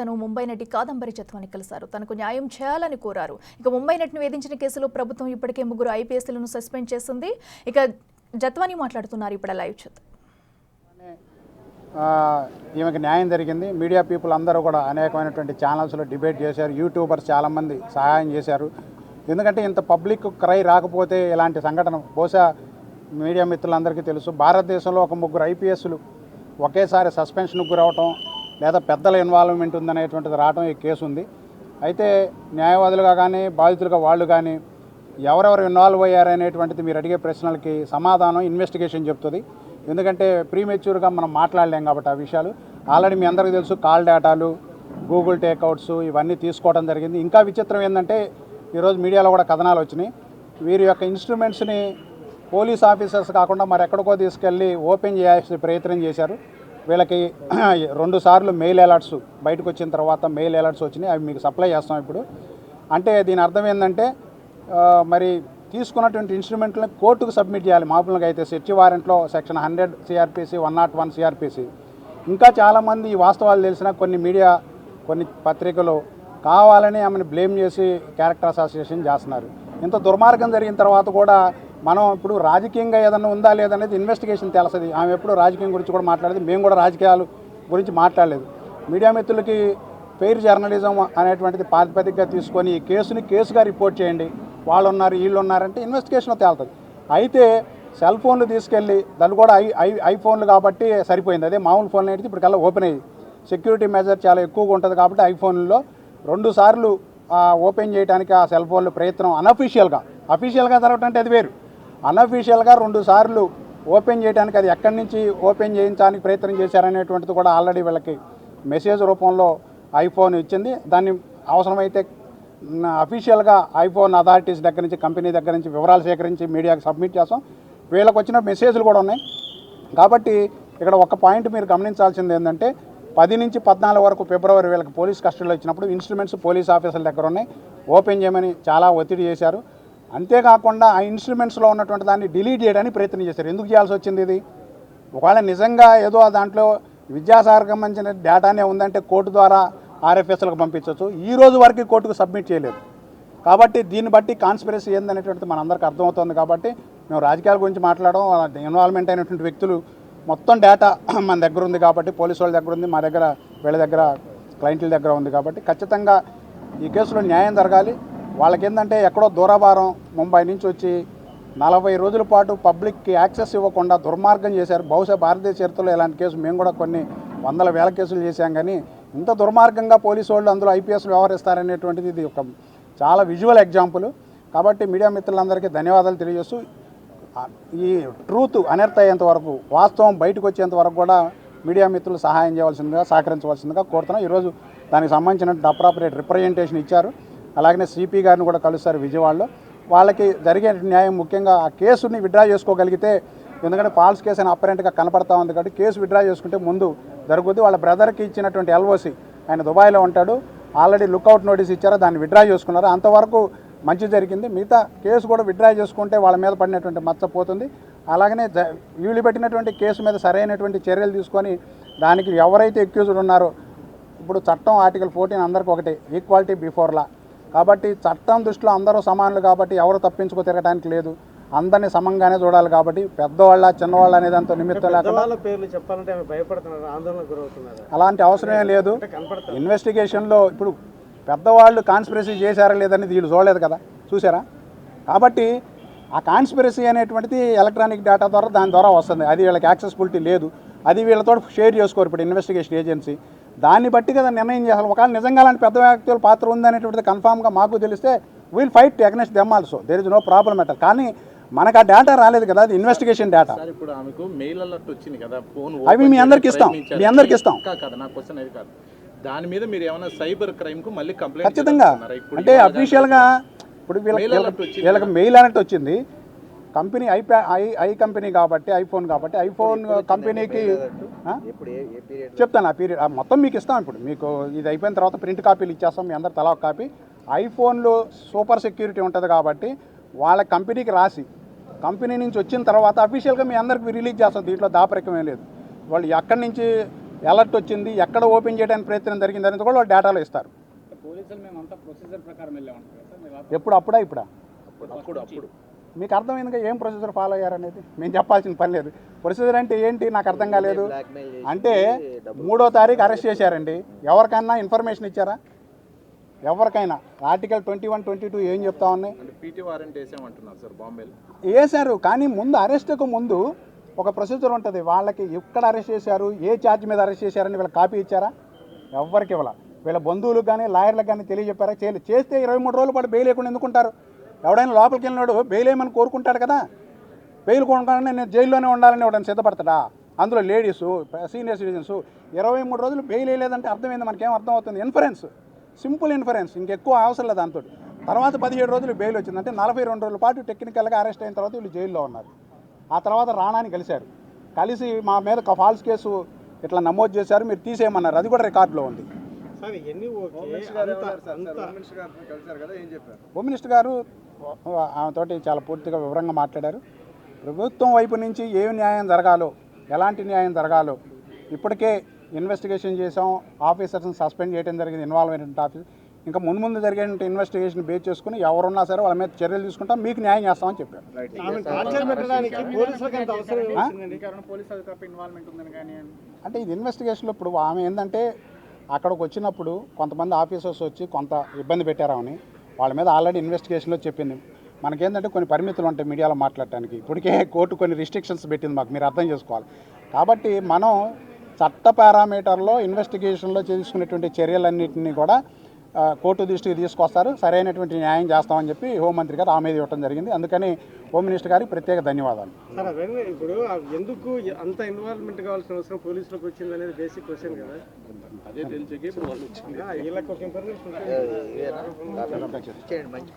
తను ముంబై నటి కాదంబరి జత్వాని కలిశారు. తనకు న్యాయం చేయాలని కోరారు. ఇక ముంబై నటిని వేధించిన కేసులో ప్రభుత్వం ఇప్పటికే 3 ఐపీఎస్లను సస్పెండ్ చేసింది. ఇక జత్వాని మాట్లాడుతున్నారు. ఇప్పుడు లైవ్ చూద్దాం. ఈమెకి న్యాయం జరిగింది. మీడియా పీపుల్ అందరూ కూడా అనేకమైనటువంటి ఛానల్స్లో డిబేట్ చేశారు. యూట్యూబర్స్ చాలామంది సహాయం చేశారు. ఎందుకంటే ఇంత పబ్లిక్ క్రై రాకపోతే ఇలాంటి సంఘటన బహుశా మీడియా మిత్రులందరికీ తెలుసు. భారతదేశంలో ఒక 3 ఐపీఎస్లు ఒకేసారి సస్పెన్షన్కు గురవటం లేదా పెద్దల ఇన్వాల్వ్మెంట్ ఉందనేటువంటిది రావటం ఈ కేసు ఉంది. అయితే న్యాయవాదులుగా కానీ బాధితులుగా వాళ్ళు కానీ ఎవరెవరు ఇన్వాల్వ్ అయ్యారనేటువంటిది మీరు అడిగే ప్రశ్నలకి సమాధానం ఇన్వెస్టిగేషన్ చెప్తుంది. ఎందుకంటే ప్రీమెచ్యూర్గా మనం మాట్లాడలేం కాబట్టి ఆ విషయాలు ఆల్రెడీ మీ అందరికీ తెలుసు. కాల్ డేటాలు, గూగుల్ టేక్అవుట్స్ ఇవన్నీ తీసుకోవడం జరిగింది. ఇంకా విచిత్రం ఏంటంటే ఈరోజు మీడియాలో కూడా కథనాలు వచ్చినాయి. వీరి యొక్క ఇన్స్ట్రుమెంట్స్ని పోలీస్ ఆఫీసర్స్ కాకుండా మరెక్కడికో తీసుకెళ్ళి ఓపెన్ చేయాల్సిన ప్రయత్నం చేశారు. వీళ్ళకి 2 సార్లు మెయిల్ అలర్ట్స్ బయటకు వచ్చిన తర్వాత మెయిల్ అలర్ట్స్ వచ్చినాయి. అవి మీకు సప్లై చేస్తాం ఇప్పుడు. అంటే దీని అర్థం ఏంటంటే మరి తీసుకున్నటువంటి ఇన్స్ట్రుమెంట్లను కోర్టుకు సబ్మిట్ చేయాలి. మామూలుగా అయితే సెర్చ్ వారెంట్లో సెక్షన్ 100 సిఆర్పిసి 101 సిఆర్పిసి. ఇంకా చాలామంది ఈ వాస్తవాలు తెలిసిన కొన్ని పత్రికలు కావాలని ఆమెను బ్లేమ్ చేసి క్యారెక్టర్ అసోసియేషన్ చేస్తున్నారు. ఇంత దుర్మార్గం జరిగిన తర్వాత కూడా మనం ఇప్పుడు రాజకీయంగా ఏదన్నా ఉందా లేదనేది ఇన్వెస్టిగేషన్ తెలుస్తుంది. ఆమె ఎప్పుడు రాజకీయం గురించి కూడా మాట్లాడేది. మేము కూడా రాజకీయాలు గురించి మాట్లాడలేదు. మీడియా మిత్రులకి ఫెయిర్ జర్నలిజం అనేటువంటిది ప్రాతిపదికగా తీసుకొని ఈ కేసుని కేసుగా రిపోర్ట్ చేయండి. వాళ్ళు ఉన్నారు వీళ్ళు ఉన్నారంటే ఇన్వెస్టిగేషన్ తేలుతుంది. అయితే సెల్ ఫోన్లు తీసుకెళ్ళి దాన్ని కూడా ఐఫోన్లు కాబట్టి సరిపోయింది. అదే మామూలు ఫోన్లు అయితే ఇప్పటికల్లా ఓపెన్ అయ్యి సెక్యూరిటీ మెజర్ చాలా ఎక్కువగా ఉంటుంది కాబట్టి ఐఫోన్లో 2 సార్లు ఓపెన్ చేయడానికి ఆ సెల్ ఫోన్లు ప్రయత్నం అఫీషియల్గా జరగటంటే అది వేరు. అన్అఫీషియల్గా 2 సార్లు ఓపెన్ చేయడానికి అది ఎక్కడి నుంచి ఓపెన్ చేయించడానికి ప్రయత్నం చేశారనేటువంటిది కూడా ఆల్రెడీ వీళ్ళకి మెసేజ్ రూపంలో ఐఫోన్ ఇచ్చింది. దాన్ని అవసరమైతే అఫీషియల్గా ఐఫోన్ అథారిటీస్ దగ్గర నుంచి కంపెనీ దగ్గర నుంచి వివరాలు సేకరించి మీడియాకి సబ్మిట్ చేస్తాం. వీళ్ళకి వచ్చిన మెసేజ్లు కూడా ఉన్నాయి. కాబట్టి ఇక్కడ ఒక పాయింట్ మీరు గమనించాల్సింది ఏంటంటే 10 నుంచి 14 వరకు ఫిబ్రవరి వీళ్ళకి పోలీస్ కస్టడీలో ఇచ్చినప్పుడు ఇన్స్ట్రుమెంట్స్ పోలీస్ ఆఫీసర్ల దగ్గర ఉన్నాయి. ఓపెన్ చేయమని చాలా ఒత్తిడి చేశారు. అంతేకాకుండా ఆ ఇన్స్ట్రుమెంట్స్లో ఉన్నటువంటి దాన్ని డిలీట్ చేయడానికి ప్రయత్నం చేశారు. ఎందుకు చేయాల్సి వచ్చింది ఇది? ఒకవేళ నిజంగా ఏదో దాంట్లో విద్యాసాగర్కి సంబంధించిన డేటానే ఉందంటే కోర్టు ద్వారా ఆర్ఎఫ్ఎస్లకు పంపించవచ్చు. ఈ రోజు వరకు కోర్టుకు సబ్మిట్ చేయలేదు. కాబట్టి దీన్ని బట్టి కాన్స్పిరసీ ఏందనేటువంటిది మనందరికీ అర్థమవుతుంది. కాబట్టి మేము రాజకీయాల గురించి మాట్లాడడం ఇన్వాల్వ్మెంట్ అయినటువంటి వ్యక్తులు మొత్తం డేటా మన దగ్గర ఉంది కాబట్టి పోలీసు వాళ్ళ దగ్గర ఉంది, మా దగ్గర వీళ్ళ దగ్గర క్లయింట్ల దగ్గర ఉంది. కాబట్టి ఖచ్చితంగా ఈ కేసులో న్యాయం జరగాలి. వాళ్ళకి ఏంటంటే ఎక్కడో దూరభారం ముంబై నుంచి వచ్చి 40 రోజుల పాటు పబ్లిక్కి యాక్సెస్ ఇవ్వకుండా దుర్మార్గం చేశారు. బహుశా భారతదేశ చరిత్రలో ఇలాంటి కేసు మేము కూడా కొన్ని వందల వేల కేసులు చేశాం. కానీ ఇంత దుర్మార్గంగా పోలీసు వాళ్ళు అందులో ఐపీఎస్లు వ్యవహరిస్తారనేటువంటిది ఇది ఒక చాలా విజువల్ ఎగ్జాంపుల్. కాబట్టి మీడియా మిత్రులందరికీ ధన్యవాదాలు తెలియజేస్తూ ఈ ట్రూత్ అనర్థ అయ్యేంత వరకు, వాస్తవం బయటకు వచ్చేంత వరకు కూడా మీడియా మిత్రులు సహాయం చేయవలసిందిగా, సహకరించవలసిందిగా కోరుతున్నాం. ఈరోజు దానికి సంబంధించిన అప్రాపరేట్ రిప్రజెంటేషన్ ఇచ్చారు. అలాగనే సిపి గారిని కూడా కలుస్తారు విజయవాడలో. వాళ్ళకి జరిగే న్యాయం ముఖ్యంగా ఆ కేసుని విత్డ్రా చేసుకోగలిగితే, ఎందుకంటే ఫాల్స్ కేసు అని అపరెంట్గా కనపడతా ఉంది కాబట్టి కేసు విత్డ్రా చేసుకుంటే ముందు జరుగుద్ది. వాళ్ళ బ్రదర్కి ఇచ్చినటువంటి ఎల్ఓసి, ఆయన దుబాయ్లో ఉంటాడు, ఆల్రెడీ లుక్అవుట్ నోటీస్ ఇచ్చారో దాన్ని విత్డ్రా చేసుకున్నారు. అంతవరకు మంచి జరిగింది. మిగతా కేసు కూడా విత్డ్రా చేసుకుంటే వాళ్ళ మీద పడినటువంటి మచ్చ పోతుంది. అలాగనే వీళ్ళు పెట్టినటువంటి కేసు మీద సరైనటువంటి చర్యలు తీసుకొని దానికి ఎవరైతే అక్యూజ్డ్ ఉన్నారో, ఇప్పుడు చట్టం ఆర్టికల్ 14 అందరికీ ఒకటి, ఈక్వాలిటీ బిఫోర్ లా. కాబట్టి చట్టం దృష్టిలో అందరూ సమానులు కాబట్టి ఎవరు తప్పించుకో తిరగడానికి లేదు. అందరినీ సమంగానే చూడాలి. కాబట్టి పెద్దవాళ్ళ చిన్నవాళ్ళ అనేది అంత నిమిత్తం లేకుండా అలాంటి అవసరమే లేదు. ఇన్వెస్టిగేషన్లో ఇప్పుడు పెద్దవాళ్ళు కాన్స్పిరసీ చేశారా లేదని వీళ్ళు చూడలేదు కదా, చూసారా? కాబట్టి ఆ కాన్స్పిరసీ అనేటువంటిది ఎలక్ట్రానిక్ డేటా ద్వారా దాని ద్వారా వస్తుంది. అది వీళ్ళకి యాక్సెసిబిలిటీ లేదు. అది వీళ్ళతో షేర్ చేసుకోరు ఇప్పుడు ఇన్వెస్టిగేషన్ ఏజెన్సీ. దాన్ని బట్టి కదా నిర్ణయం చేయాలి. ఒకవేళ నిజంగా అలాంటి పెద్ద వ్యక్తుల పాత్ర ఉందనేటువంటిది కన్ఫామ్గా మాకు తెలిస్తే will fight against them also. There is no problem at all. కానీ మనకు ఆ డేటా రాలేదు కదా, అది ఇన్వెస్టిగేషన్ డేటా. అవి మీ అందరికి ఇస్తాం. దాని మీద మీరు ఏమైనా సైబర్ క్రైమ్ కు మళ్ళీ కంప్లైంట్ ఖచ్చితంగా అంటే అఫీషియల్గా ఇప్పుడు వీళ్ళకి మెయిల్ అన్నట్టు వచ్చింది. కంపెనీ ఐ కంపెనీ కాబట్టి ఐఫోన్ కాబట్టి ఐఫోన్ కంపెనీకి చెప్తాను ఆ పీరియడ్ మొత్తం మీకు ఇస్తాం. ఇప్పుడు మీకు ఇది అయిపోయిన తర్వాత ప్రింట్ కాపీలు ఇచ్చేస్తాం. మీ అందరు తలా ఒక కాపీ. ఐఫోన్లో సూపర్ సెక్యూరిటీ ఉంటుంది కాబట్టి వాళ్ళ కంపెనీకి రాసి కంపెనీ నుంచి వచ్చిన తర్వాత అఫీషియల్గా మీ అందరికి రిలీజ్ చేస్తాం. దీంట్లో దాపరికమే లేదు. వాళ్ళు ఎక్కడి నుంచి అలర్ట్ వచ్చింది, ఎక్కడ ఓపెన్ చేయడానికి ప్రయత్నం జరిగింది అనేది కూడా వాళ్ళు డేటాలో ఇస్తారు. పోలీసులు మేమంతా ప్రొసీజర్ ప్రకారం వెళ్ళామంటారు సార్. మీరు ఎప్పుడు అప్పుడా ఇప్పుడా అప్పుడు మీకు అర్థమైందిగా ఏం ప్రొసీజర్ ఫాలో అయ్యారనేది మేము చెప్పాల్సిన పని లేదు. ప్రొసీజర్ అంటే ఏంటి నాకు అర్థం కాలేదు. అంటే 3వ తారీఖు అరెస్ట్ చేశారండి. ఎవరికైనా ఇన్ఫర్మేషన్ ఇచ్చారా? ఎవరికైనా ఆర్టికల్ 21, 22 ఏం చెప్తా ఉన్నాయి? అంటే పీటీ వారెంట్ వేసామంటున్నారు సార్ బాంబేలో. వేశారు, కానీ ముందు అరెస్ట్కు ముందు ఒక ప్రొసీజర్ ఉంటుంది. వాళ్ళకి ఎక్కడ అరెస్ట్ చేశారు, ఏ ఛార్జ్ మీద అరెస్ట్ చేశారని వీళ్ళకి కాపీ ఇచ్చారా? ఎవరికి ఇవ్వాల. వీళ్ళ బంధువులకు కానీ లాయర్లకు కానీ తెలియజెప్పారా? చేస్తే 23 రోజుల పాటు బెయిల్ లేకుండా ఎందుకుంటారు? ఎవడైనా లోపలికి వెళ్ళినాడు బెయిల్ వేయమని కోరుకుంటాడు కదా. బెయిల్ కొనుక్కోవాలని నేను జైల్లోనే ఉండాలని ఎవడైనా సిద్ధపడతాడా? అందులో లేడీసు, సీనియర్ సిటిజన్స్ 23 రోజులు బెయిల్ వేయలేదంటే అర్థమైంది. మనకేం అర్థం అవుతుంది? ఇన్ఫరెన్స్, సింపుల్ ఇన్ఫరెన్స్, ఇంకెక్కువ అవసరం లేదు దాంతో. తర్వాత 17 రోజులు బెయిల్ వచ్చిందంటే 42 రోజుల పాటు టెక్నికల్గా అరెస్ట్ అయిన తర్వాత వీళ్ళు జైల్లో ఉన్నారు. ఆ తర్వాత రాణాని కలిశారు. కలిసి మా మీద ఫాల్స్ కేసు ఇట్లా నమోదు చేశారు, మీరు తీసేయమన్నారు. అది కూడా రికార్డులో ఉంది. హోమ్ మినిస్టర్ గారు ఆమెతోటి చాలా పూర్తిగా వివరంగా మాట్లాడారు. ప్రభుత్వం వైపు నుంచి ఏం న్యాయం జరగాలో, ఎలాంటి న్యాయం జరగాలో ఇప్పటికే ఇన్వెస్టిగేషన్ చేసాం. ఆఫీసర్స్ని సస్పెండ్ చేయడం జరిగింది, ఇన్వాల్వ్ అయినటువంటి ఆఫీసర్. ఇంకా ముందు జరిగే ఇన్వెస్టిగేషన్ బేస్ చేసుకుని ఎవరున్నా సరే వాళ్ళ మీద చర్యలు తీసుకుంటాం, మీకు న్యాయం చేస్తామని చెప్పారు. అంటే ఇది ఇన్వెస్టిగేషన్లో ఇప్పుడు ఆమె ఏంటంటే అక్కడికి వచ్చినప్పుడు కొంతమంది ఆఫీసర్స్ వచ్చి కొంత ఇబ్బంది పెట్టారని వాళ్ళ మీద ఆల్రెడీ ఇన్వెస్టిగేషన్లో చెప్పింది. మనకేంటంటే కొన్ని పరిమితులు ఉంటాయి మీడియాలో మాట్లాడటానికి. ఇప్పటికే కోర్టు కొన్ని రిస్ట్రిక్షన్స్ పెట్టింది మాకు, మీరు అర్థం చేసుకోవాలి. కాబట్టి మనం చట్ట పారామీటర్లో ఇన్వెస్టిగేషన్లో చేసుకునేటువంటి చర్యలన్నింటినీ కూడా కోర్టు దృష్టికి తీసుకొస్తారు, సరైనటువంటి న్యాయం చేస్తామని చెప్పి హోంమంత్రి గారు ఆమె ఇవ్వడం జరిగింది. అందుకని హోమ్ మినిస్టర్ గారికి ప్రత్యేక ధన్యవాదాలు. సార్ అవన్నీ ఇప్పుడు ఎందుకు అంత ఇన్వాల్వ్మెంట్ కావాల్సిన అవసరం పోలీసులకు వచ్చింది అనేది బేసిక్ క్వశ్చన్ కదా. అదే తెలిసి ఇప్పుడు వాళ్ళు వచ్చింది. వీళ్ళకి ఒక ఇన్ఫర్మేషన్ మంచి